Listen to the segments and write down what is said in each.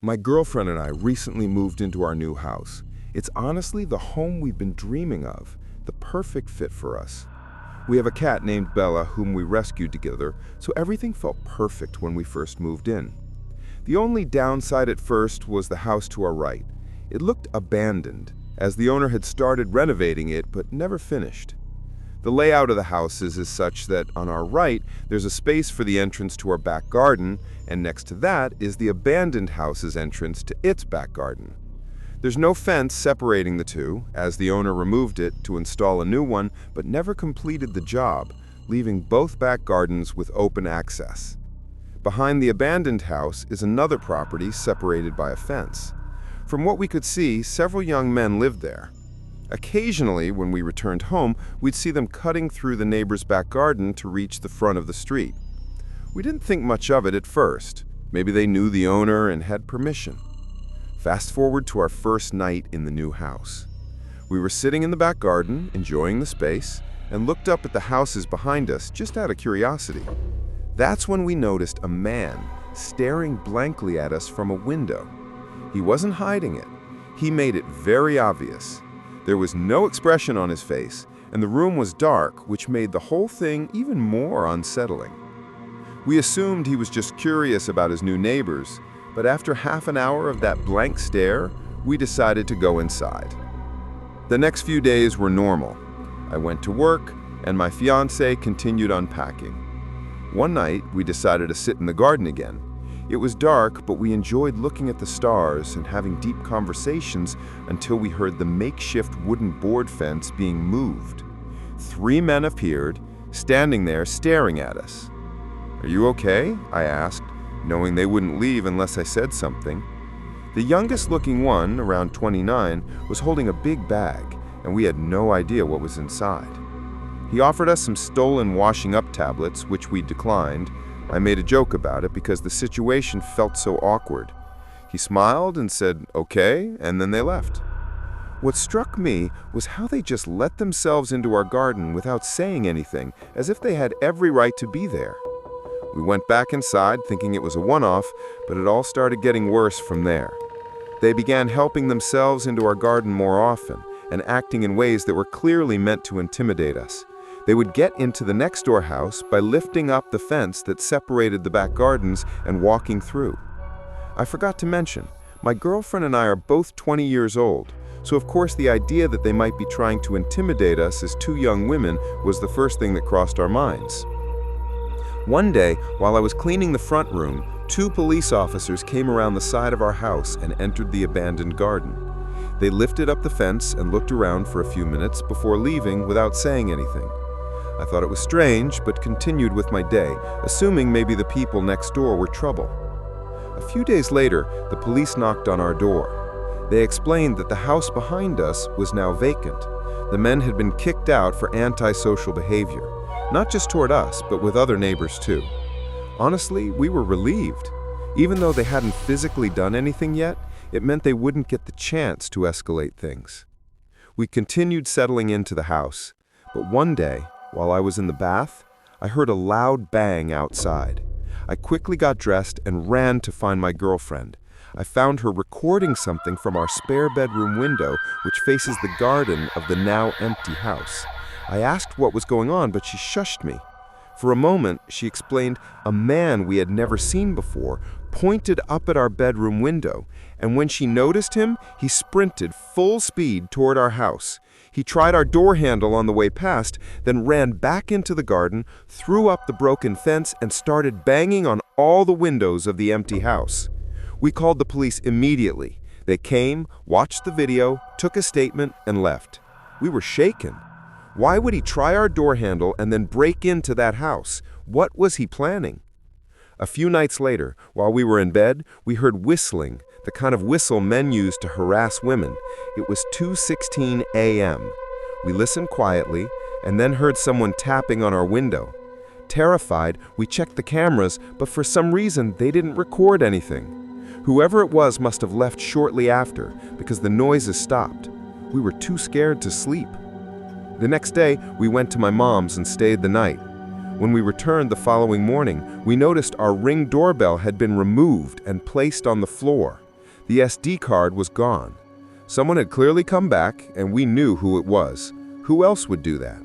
My girlfriend and I recently moved into our new house. It's honestly the home we've been dreaming of, the perfect fit for us. We have a cat named Bella whom we rescued together, so everything felt perfect when we first moved in. The only downside at first was the house to our right. It looked abandoned, as the owner had started renovating it but never finished. The layout of the house is such that on our right, there's a space for the entrance to our back garden, and next to that is the abandoned house's entrance to its back garden. There's no fence separating the two, as the owner removed it to install a new one but never completed the job, leaving both back gardens with open access. Behind the abandoned house is another property separated by a fence. From what we could see, several young men lived there. Occasionally, when we returned home, we'd see them cutting through the neighbor's back garden to reach the front of the street. We didn't think much of it at first. Maybe they knew the owner and had permission. Fast forward to our first night in the new house. We were sitting in the back garden, enjoying the space, and looked up at the houses behind us just out of curiosity. That's when we noticed a man staring blankly at us from a window. He wasn't hiding it. He made it very obvious. There was no expression on his face, and the room was dark, which made the whole thing even more unsettling. We assumed he was just curious about his new neighbors, but after half an hour of that blank stare, we decided to go inside. The next few days were normal. I went to work, and my fiancée continued unpacking. One night, we decided to sit in the garden again. It was dark, but we enjoyed looking at the stars and having deep conversations until we heard the makeshift wooden board fence being moved. 3 men appeared, standing there staring at us. "Are you okay?" I asked, knowing they wouldn't leave unless I said something. The youngest-looking one, around 29, was holding a big bag, and we had no idea what was inside. He offered us some stolen washing-up tablets, which we declined. I made a joke about it because the situation felt so awkward. He smiled and said, "Okay," and then they left. What struck me was how they just let themselves into our garden without saying anything, as if they had every right to be there. We went back inside thinking it was a one-off, but it all started getting worse from there. They began helping themselves into our garden more often and acting in ways that were clearly meant to intimidate us. They would get into the next-door house by lifting up the fence that separated the back gardens and walking through. I forgot to mention, my girlfriend and I are both 20 years old, so of course the idea that they might be trying to intimidate us as 2 young women was the first thing that crossed our minds. One day, while I was cleaning the front room, 2 police officers came around the side of our house and entered the abandoned garden. They lifted up the fence and looked around for a few minutes before leaving without saying anything. I thought it was strange, but continued with my day, assuming maybe the people next door were trouble. A few days later, the police knocked on our door. They explained that the house behind us was now vacant. The men had been kicked out for antisocial behavior, not just toward us, but with other neighbors too. Honestly, we were relieved. Even though they hadn't physically done anything yet, it meant they wouldn't get the chance to escalate things. We continued settling into the house, but one day, while I was in the bath, I heard a loud bang outside. I quickly got dressed and ran to find my girlfriend. I found her recording something from our spare bedroom window, which faces the garden of the now empty house. I asked what was going on, but she shushed me. For a moment, she explained a man we had never seen before pointed up at our bedroom window, and when she noticed him, he sprinted full speed toward our house. He tried our door handle on the way past, then ran back into the garden, threw up the broken fence, and started banging on all the windows of the empty house. We called the police immediately. They came, watched the video, took a statement, and left. We were shaken. Why would he try our door handle and then break into that house? What was he planning? A few nights later, while we were in bed, we heard whistling, the kind of whistle men use to harass women. It was 2:16 a.m. We listened quietly and then heard someone tapping on our window. Terrified, we checked the cameras, but for some reason they didn't record anything. Whoever it was must have left shortly after because the noises stopped. We were too scared to sleep. The next day, we went to my mom's and stayed the night. When we returned the following morning, we noticed our Ring doorbell had been removed and placed on the floor. The SD card was gone. Someone had clearly come back, and we knew who it was. Who else would do that?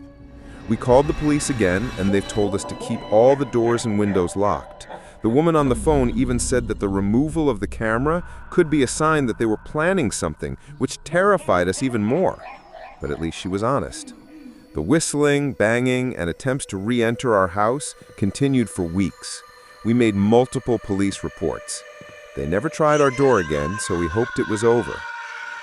We called the police again, and they've told us to keep all the doors and windows locked. The woman on the phone even said that the removal of the camera could be a sign that they were planning something, which terrified us even more. But at least she was honest. The whistling, banging, and attempts to re-enter our house continued for weeks. We made multiple police reports. They never tried our door again, so we hoped it was over.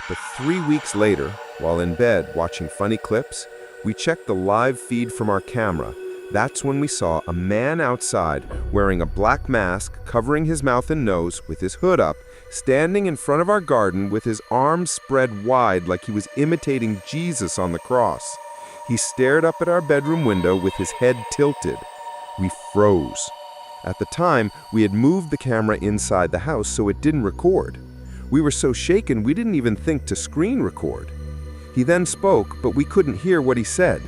But 3 weeks later, while in bed watching funny clips, we checked the live feed from our camera. That's when we saw a man outside wearing a black mask covering his mouth and nose with his hood up, standing in front of our garden with his arms spread wide like he was imitating Jesus on the cross. He stared up at our bedroom window with his head tilted. We froze. At the time, we had moved the camera inside the house so it didn't record. We were so shaken we didn't even think to screen record. He then spoke, but we couldn't hear what he said.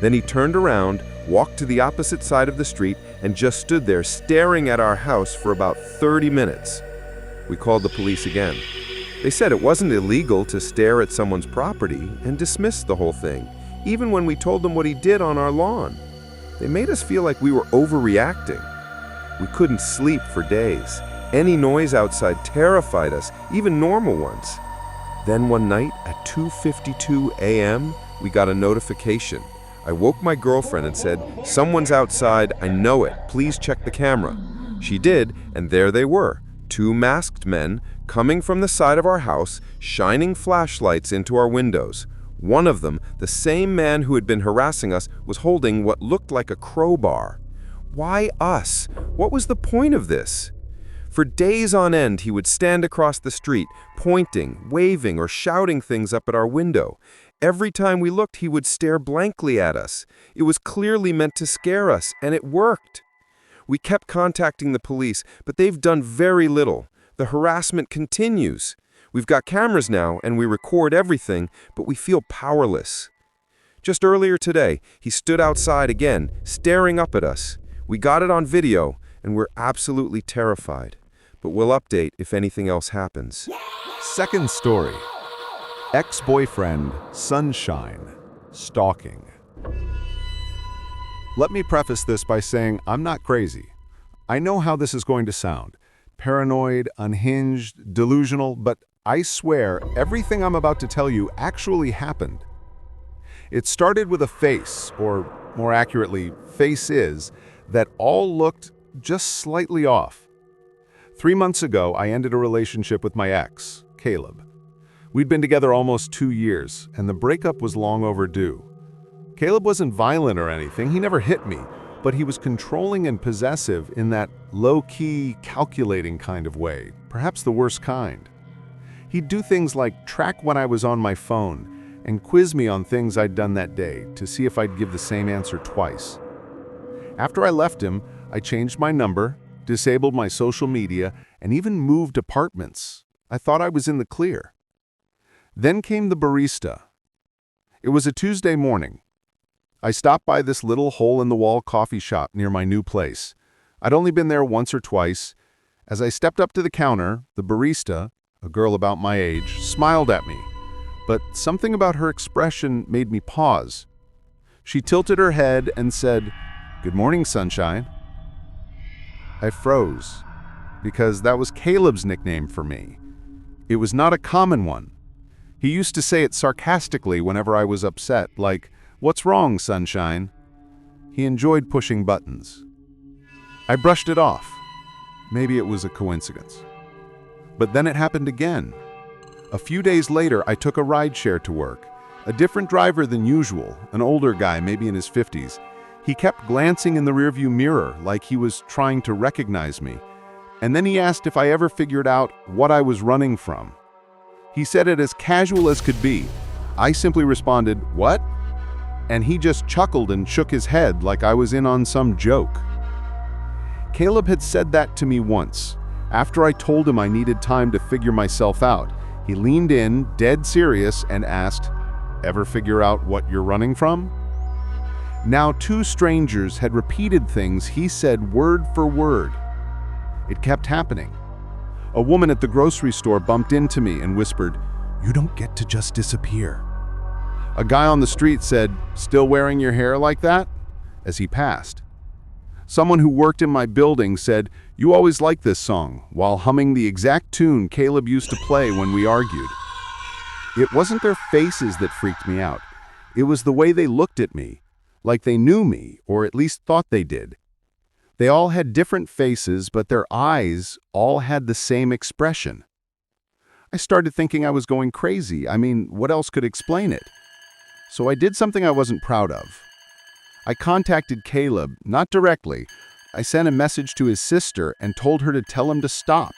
Then he turned around, walked to the opposite side of the street, and just stood there staring at our house for about 30 minutes. We called the police again. They said it wasn't illegal to stare at someone's property and dismissed the whole thing, even when we told them what he did on our lawn. They made us feel like we were overreacting. We couldn't sleep for days. Any noise outside terrified us, even normal ones. Then one night at 2:52 a.m., we got a notification. I woke my girlfriend and said, "Someone's outside, I know it, please check the camera." She did, and there they were, 2 masked men coming from the side of our house, shining flashlights into our windows. One of them, the same man who had been harassing us, was holding what looked like a crowbar. Why us? What was the point of this? For days on end, he would stand across the street, pointing, waving, or shouting things up at our window. Every time we looked, he would stare blankly at us. It was clearly meant to scare us, and it worked. We kept contacting the police, but they've done very little. The harassment continues. We've got cameras now, and we record everything, but we feel powerless. Just earlier today, he stood outside again, staring up at us. We got it on video, and we're absolutely terrified. But we'll update if anything else happens. Second story. Ex-boyfriend, Sunshine, stalking. Let me preface this by saying I'm not crazy. I know how this is going to sound. Paranoid, unhinged, delusional, but I swear everything I'm about to tell you actually happened. It started with a face, or more accurately, faces, that all looked just slightly off. 3 months ago, I ended a relationship with my ex, Caleb. We'd been together almost 2 years, and the breakup was long overdue. Caleb wasn't violent or anything, he never hit me, but he was controlling and possessive in that low-key, calculating kind of way, perhaps the worst kind. He'd do things like track when I was on my phone and quiz me on things I'd done that day to see if I'd give the same answer twice. After I left him, I changed my number, disabled my social media, and even moved apartments. I thought I was in the clear. Then came the barista. It was a Tuesday morning. I stopped by this little hole-in-the-wall coffee shop near my new place. I'd only been there once or twice. As I stepped up to the counter, the barista, a girl about my age, smiled at me. But something about her expression made me pause. She tilted her head and said, "Good morning, Sunshine." I froze, because that was Caleb's nickname for me. It was not a common one. He used to say it sarcastically whenever I was upset, like, "What's wrong, Sunshine?" He enjoyed pushing buttons. I brushed it off. Maybe it was a coincidence. But then it happened again. A few days later, I took a rideshare to work. A different driver than usual, an older guy, maybe in his 50s. He kept glancing in the rearview mirror like he was trying to recognize me. And then he asked if I ever figured out what I was running from. He said it as casual as could be. I simply responded, "What?" And he just chuckled and shook his head like I was in on some joke. Caleb had said that to me once. After I told him I needed time to figure myself out, he leaned in, dead serious, and asked, "Ever figure out what you're running from?" Now 2 strangers had repeated things he said word for word. It kept happening. A woman at the grocery store bumped into me and whispered, "You don't get to just disappear." A guy on the street said, "Still wearing your hair like that?" as he passed. Someone who worked in my building said, "You always liked this song," while humming the exact tune Caleb used to play when we argued. It wasn't their faces that freaked me out. It was the way they looked at me, like they knew me, or at least thought they did. They all had different faces, but their eyes all had the same expression. I started thinking I was going crazy. I mean, what else could explain it? So I did something I wasn't proud of. I contacted Caleb, not directly. I sent a message to his sister and told her to tell him to stop.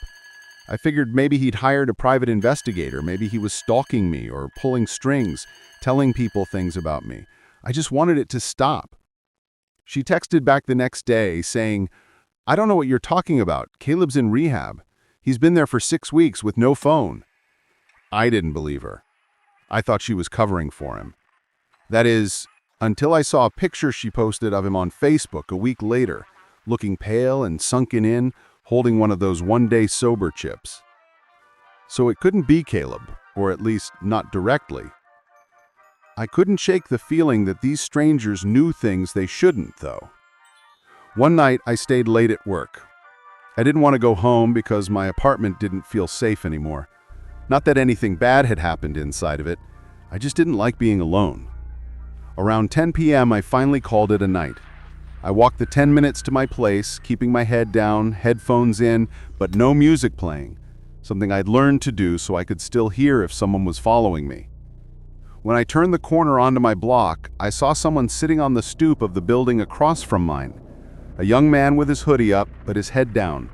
I figured maybe he'd hired a private investigator, maybe he was stalking me or pulling strings, telling people things about me. I just wanted it to stop. She texted back the next day saying, "I don't know what you're talking about. Caleb's in rehab. He's been there for 6 weeks with no phone." I didn't believe her. I thought she was covering for him. That is, until I saw a picture she posted of him on Facebook a week later, looking pale and sunken in, holding one of those one-day sober chips. So it couldn't be Caleb, or at least not directly. I couldn't shake the feeling that these strangers knew things they shouldn't, though. One night, I stayed late at work. I didn't want to go home because my apartment didn't feel safe anymore. Not that anything bad had happened inside of it. I just didn't like being alone. Around 10 p.m., I finally called it a night. I walked the 10 minutes to my place, keeping my head down, headphones in, but no music playing, something I'd learned to do so I could still hear if someone was following me. When I turned the corner onto my block, I saw someone sitting on the stoop of the building across from mine. A young man with his hoodie up, but his head down.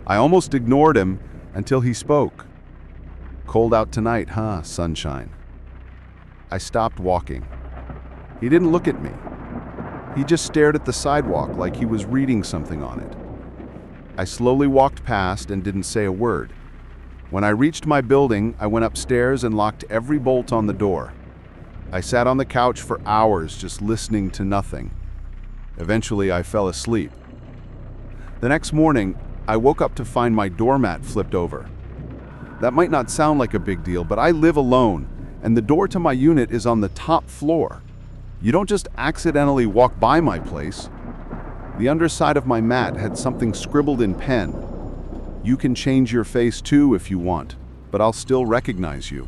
I almost ignored him until he spoke. "Cold out tonight, huh, sunshine?" I stopped walking. He didn't look at me. He just stared at the sidewalk like he was reading something on it. I slowly walked past and didn't say a word. When I reached my building, I went upstairs and locked every bolt on the door. I sat on the couch for hours just listening to nothing. Eventually, I fell asleep. The next morning, I woke up to find my doormat flipped over. That might not sound like a big deal, but I live alone, and the door to my unit is on the top floor. You don't just accidentally walk by my place. The underside of my mat had something scribbled in pen. "You can change your face too if you want, but I'll still recognize you."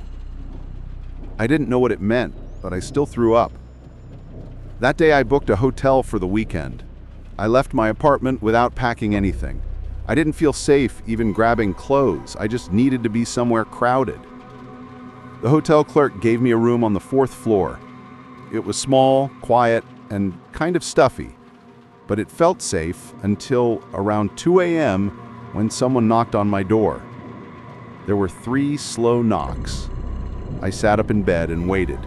I didn't know what it meant, but I still threw up. That day I booked a hotel for the weekend. I left my apartment without packing anything. I didn't feel safe even grabbing clothes. I just needed to be somewhere crowded. The hotel clerk gave me a room on the 4th floor. It was small, quiet, and kind of stuffy, but it felt safe until around 2 a.m. when someone knocked on my door. There were 3 slow knocks. I sat up in bed and waited.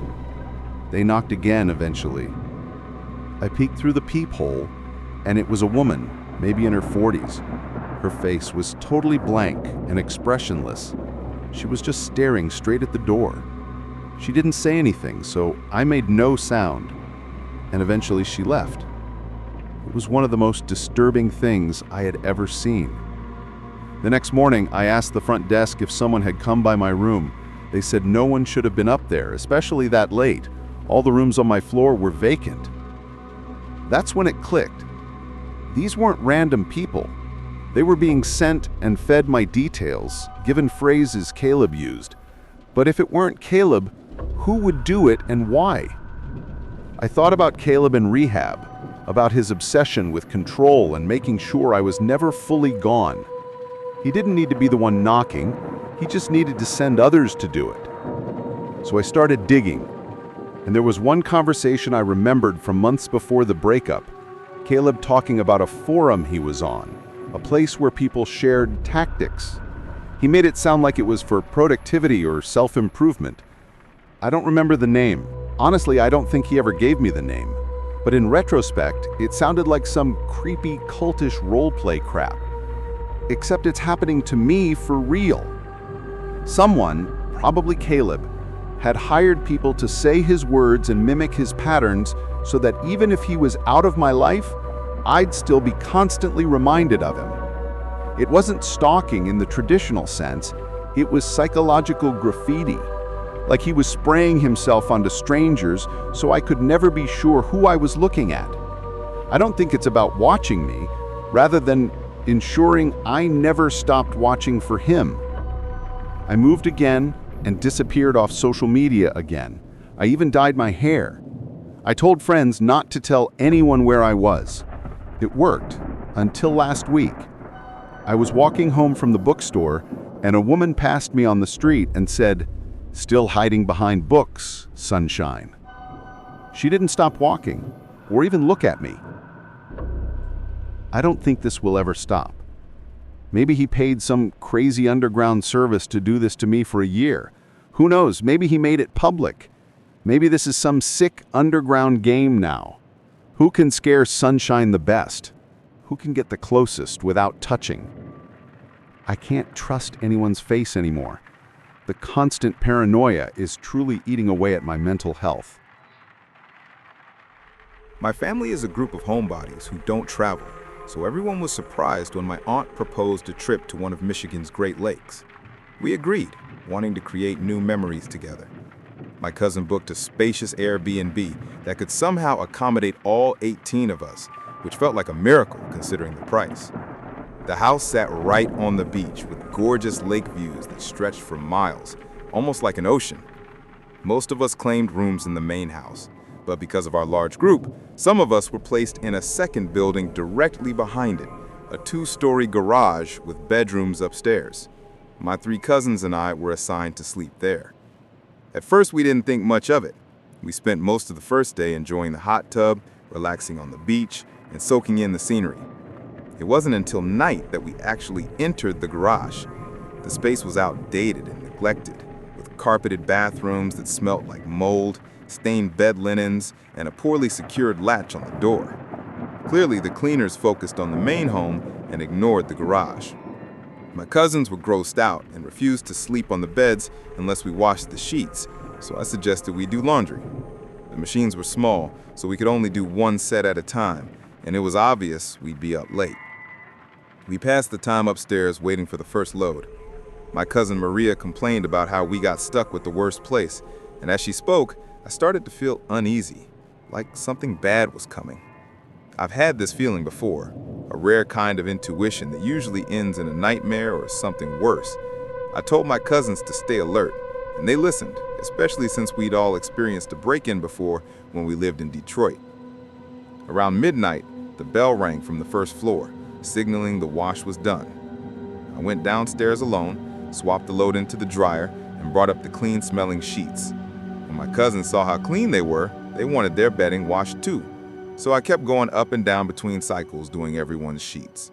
They knocked again eventually. I peeked through the peephole, and it was a woman, maybe in her 40s. Her face was totally blank and expressionless. She was just staring straight at the door. She didn't say anything, so I made no sound, and eventually she left. It was one of the most disturbing things I had ever seen. The next morning, I asked the front desk if someone had come by my room. They said no one should have been up there, especially that late. All the rooms on my floor were vacant. That's when it clicked. These weren't random people. They were being sent and fed my details, given phrases Caleb used. But if it weren't Caleb, who would do it and why? I thought about Caleb in rehab, about his obsession with control and making sure I was never fully gone. He didn't need to be the one knocking, he just needed to send others to do it. So I started digging, and there was one conversation I remembered from months before the breakup. Caleb talking about a forum he was on, a place where people shared tactics. He made it sound like it was for productivity or self-improvement. I don't remember the name. Honestly, I don't think he ever gave me the name. But in retrospect, it sounded like some creepy, cultish roleplay crap. Except it's happening to me for real. Someone, probably Caleb, had hired people to say his words and mimic his patterns so that even if he was out of my life, I'd still be constantly reminded of him. It wasn't stalking in the traditional sense, it was psychological graffiti. Like he was spraying himself onto strangers so I could never be sure who I was looking at. I don't think it's about watching me, rather than ensuring I never stopped watching for him. I moved again and disappeared off social media again. I even dyed my hair. I told friends not to tell anyone where I was. It worked, until last week. I was walking home from the bookstore, and a woman passed me on the street and said, "Still hiding behind books, sunshine." She didn't stop walking, or even look at me. I don't think this will ever stop. Maybe he paid some crazy underground service to do this to me for a year. Who knows, maybe he made it public. Maybe this is some sick underground game now. Who can scare Sunshine the best? Who can get the closest without touching? I can't trust anyone's face anymore. The constant paranoia is truly eating away at my mental health. My family is a group of homebodies who don't travel, so everyone was surprised when my aunt proposed a trip to one of Michigan's Great Lakes. We agreed, wanting to create new memories together. My cousin booked a spacious Airbnb that could somehow accommodate all 18 of us, which felt like a miracle considering the price. The house sat right on the beach with gorgeous lake views that stretched for miles, almost like an ocean. Most of us claimed rooms in the main house, but because of our large group, some of us were placed in a second building directly behind it, a 2-story garage with bedrooms upstairs. My 3 cousins and I were assigned to sleep there. At first, we didn't think much of it. We spent most of the first day enjoying the hot tub, relaxing on the beach, and soaking in the scenery. It wasn't until night that we actually entered the garage. The space was outdated and neglected, with carpeted bathrooms that smelt like mold, stained bed linens, and a poorly secured latch on the door. Clearly, the cleaners focused on the main home and ignored the garage. My cousins were grossed out and refused to sleep on the beds unless we washed the sheets, so I suggested we do laundry. The machines were small, so we could only do one set at a time, and it was obvious we'd be up late. We passed the time upstairs waiting for the first load. My cousin Maria complained about how we got stuck with the worst place, and as she spoke, I started to feel uneasy, like something bad was coming. I've had this feeling before, a rare kind of intuition that usually ends in a nightmare or something worse. I told my cousins to stay alert, and they listened, especially since we'd all experienced a break-in before when we lived in Detroit. Around midnight, the bell rang from the first floor, signaling the wash was done. I went downstairs alone, swapped the load into the dryer, and brought up the clean-smelling sheets. When my cousins saw how clean they were, they wanted their bedding washed too. So I kept going up and down between cycles doing everyone's sheets.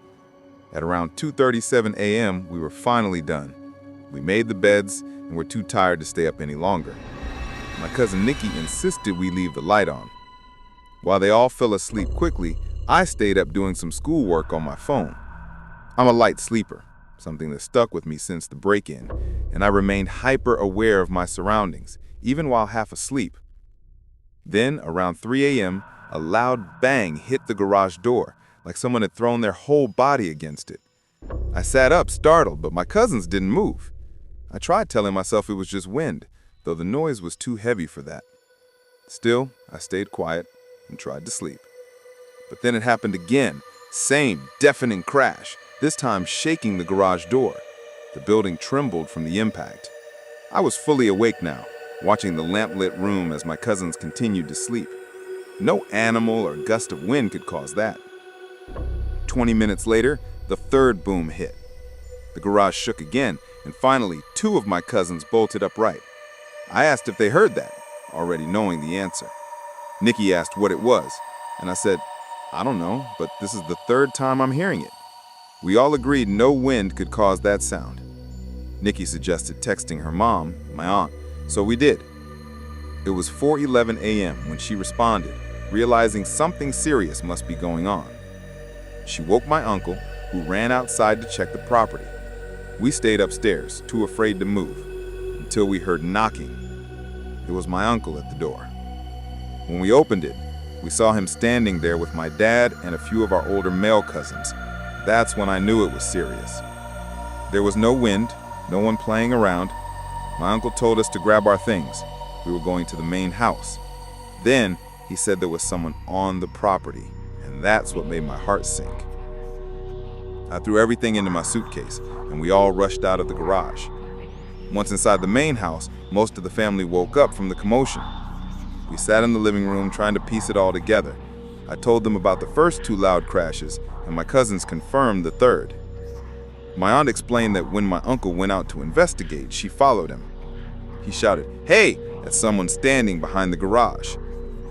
At around 2:37 a.m., we were finally done. We made the beds and were too tired to stay up any longer. My cousin Nikki insisted we leave the light on. While they all fell asleep quickly, I stayed up doing some schoolwork on my phone. I'm a light sleeper, something that stuck with me since the break-in, and I remained hyper-aware of my surroundings, even while half asleep. Then, around 3 a.m., a loud bang hit the garage door, like someone had thrown their whole body against it. I sat up, startled, but my cousins didn't move. I tried telling myself it was just wind, though the noise was too heavy for that. Still, I stayed quiet and tried to sleep. But then it happened again, same deafening crash, this time shaking the garage door. The building trembled from the impact. I was fully awake now, watching the lamp-lit room as my cousins continued to sleep. No animal or gust of wind could cause that. 20 minutes later, the third boom hit. The garage shook again, and finally, 2 of my cousins bolted upright. I asked if they heard that, already knowing the answer. Nikki asked what it was, and I said, "I don't know, but this is the 3rd time I'm hearing it." We all agreed no wind could cause that sound. Nikki suggested texting her mom, my aunt, so we did. It was 4:11 a.m. when she responded, realizing something serious must be going on. She woke my uncle, who ran outside to check the property. We stayed upstairs, too afraid to move, until we heard knocking. It was my uncle at the door. When we opened it, we saw him standing there with my dad and a few of our older male cousins. That's when I knew it was serious. There was no wind, no one playing around. My uncle told us to grab our things. We were going to the main house. Then he said there was someone on the property, and that's what made my heart sink. I threw everything into my suitcase, and we all rushed out of the garage. Once inside the main house, most of the family woke up from the commotion. We sat in the living room trying to piece it all together. I told them about the first 2 loud crashes, and my cousins confirmed the third. My aunt explained that when my uncle went out to investigate, she followed him. He shouted, "Hey!" at someone standing behind the garage.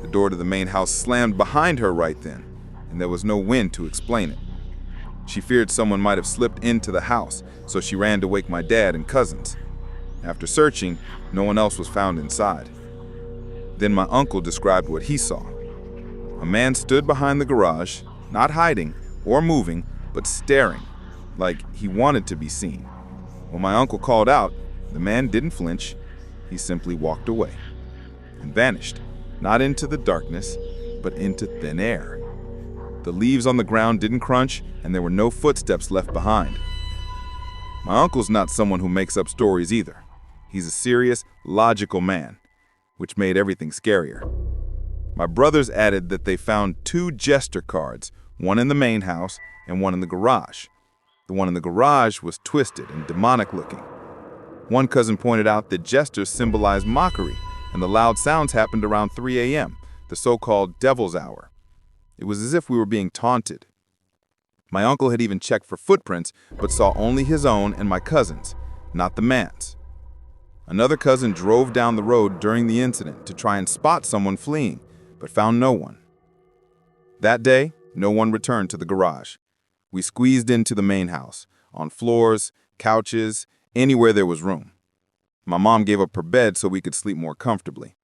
The door to the main house slammed behind her right then, and there was no wind to explain it. She feared someone might have slipped into the house, so she ran to wake my dad and cousins. After searching, no one else was found inside. Then my uncle described what he saw. A man stood behind the garage, not hiding or moving, but staring, like he wanted to be seen. When my uncle called out, the man didn't flinch. He simply walked away and vanished, not into the darkness, but into thin air. The leaves on the ground didn't crunch, and there were no footsteps left behind. My uncle's not someone who makes up stories either. He's a serious, logical man, which made everything scarier. My brothers added that they found 2 jester cards, one in the main house and one in the garage. The one in the garage was twisted and demonic looking. One cousin pointed out that jesters symbolize mockery, and the loud sounds happened around 3 a.m., the so-called devil's hour. It was as if we were being taunted. My uncle had even checked for footprints, but saw only his own and my cousin's, not the man's. Another cousin drove down the road during the incident to try and spot someone fleeing, but found no one. That day, no one returned to the garage. We squeezed into the main house, on floors, couches, anywhere there was room. My mom gave up her bed so we could sleep more comfortably.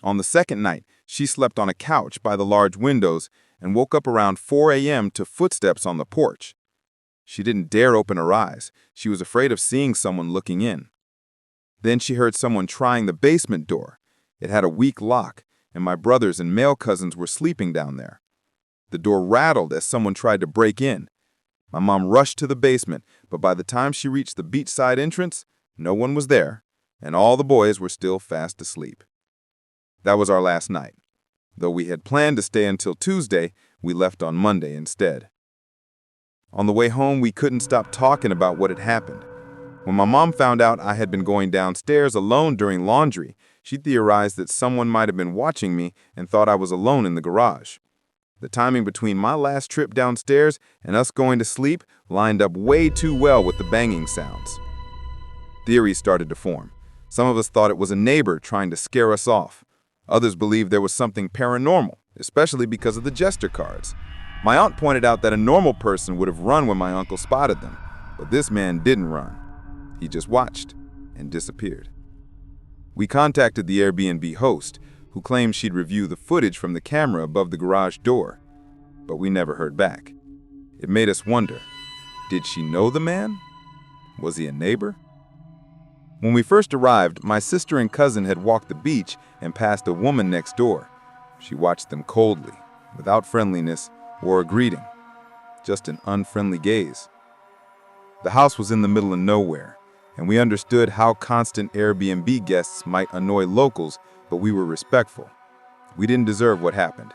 On the second night, she slept on a couch by the large windows and woke up around 4 a.m. to footsteps on the porch. She didn't dare open her eyes. She was afraid of seeing someone looking in. Then she heard someone trying the basement door. It had a weak lock, and my brothers and male cousins were sleeping down there. The door rattled as someone tried to break in. My mom rushed to the basement, but by the time she reached the beachside entrance, no one was there, and all the boys were still fast asleep. That was our last night. Though we had planned to stay until Tuesday, we left on Monday instead. On the way home, we couldn't stop talking about what had happened. When my mom found out I had been going downstairs alone during laundry, she theorized that someone might have been watching me and thought I was alone in the garage. The timing between my last trip downstairs and us going to sleep lined up way too well with the banging sounds. Theories started to form. Some of us thought it was a neighbor trying to scare us off. Others believed there was something paranormal, especially because of the jester cards. My aunt pointed out that a normal person would have run when my uncle spotted them, but this man didn't run. He just watched and disappeared. We contacted the Airbnb host, who claimed she'd review the footage from the camera above the garage door, but we never heard back. It made us wonder, did she know the man? Was he a neighbor? When we first arrived, my sister and cousin had walked the beach and passed a woman next door. She watched them coldly, without friendliness or a greeting, just an unfriendly gaze. The house was in the middle of nowhere, and we understood how constant Airbnb guests might annoy locals, but we were respectful. We didn't deserve what happened.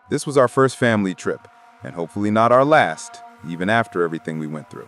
This was our first family trip, and hopefully not our last, even after everything we went through.